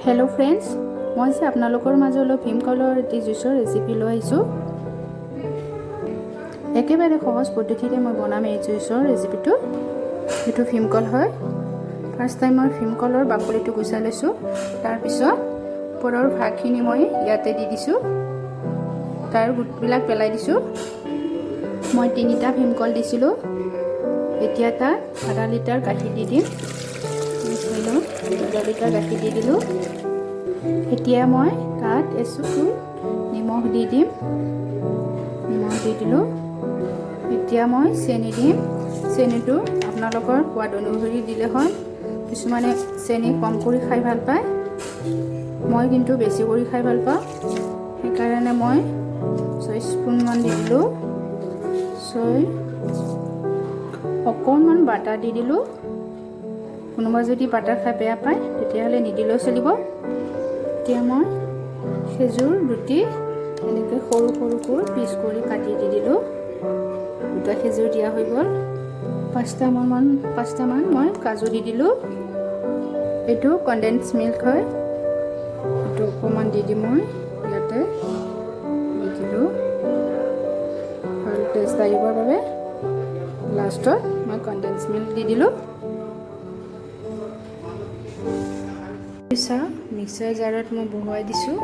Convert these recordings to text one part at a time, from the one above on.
Hello friends, मैं जे आपनालोकर माजल भीमकলৰ eighty जुइसर recipe লৈ আহিছোঁ। एकेबारे सहज पद्धतिरे मैं बनाम এই जुइसर रेसिपिটো। एटु भीमकल হয়। फार्स्ट टाइम मैं भीमकলৰ बाकलिটো গুচাই লৈছোঁ। তাৰ পিছত ওপৰৰ ভাগখিনি মই ইয়াতে দি দিছোঁ। তাৰ গুটবিলাক পেলাই দিছোঁ। মই 3টা ভীমকল দিছিলোঁ। এতিয়া তাৰ আধা লিটাৰ গাখীৰ দি দিম। আধা লিটাৰ গাখীৰ দি দিলোঁ। এতিয়া মই তাত এচুকু নিমখ দি দিম। নিমখ দি দিলোঁ। এতিয়া মই চেনি দিম। চেনিটো আপোনালোকৰ সোৱাদ অনুসৰি দিলে হয়। কিছুমানে চেনি কম কৰি খাই ভাল পায়, মই কিন্তু বেছি কৰি খাই ভাল পাওঁ। সেইকাৰণে মই 6 স্পুনমান দি দিলোঁ। অকণমান বাটাৰ দি দিলোঁ। কোনোবা যদি বাটাৰ খাই বেয়া পায় তেতিয়াহ'লে নিদিলেও চলিব। এতিয়া মই খেজুৰ দুটি এনেকৈ সৰু সৰুকৈ পিচ কৰি কাটি দি দিলোঁ। দুটা খেজুৰ দিয়া হৈ গ'ল। পাঁচটামান মই কাজু দি দিলোঁ। এইটো কনডেন্স মিল্ক হয়। এইটো অকণমান দি দিম মই ইয়াতে দি দিলোঁ ভাল টেষ্ট আহিবৰ বাবে। লাষ্টত মই কনডেন্স মিল্ক দি দিলোঁ। মিক্সাৰ জাৰত মই বহুৱাই দিছোঁ।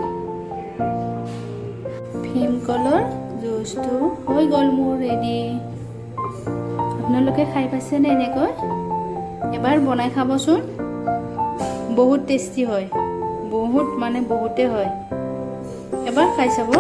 ভীমকলৰ জুচটো হৈ গ'ল মোৰ ৰেডি। আপোনালোকে খাই পাইছেনে এনেকৈ? এবাৰ বনাই খাবচোন। বহুত টেষ্টি হয়, বহুতে হয়। এবাৰ খাই চাব।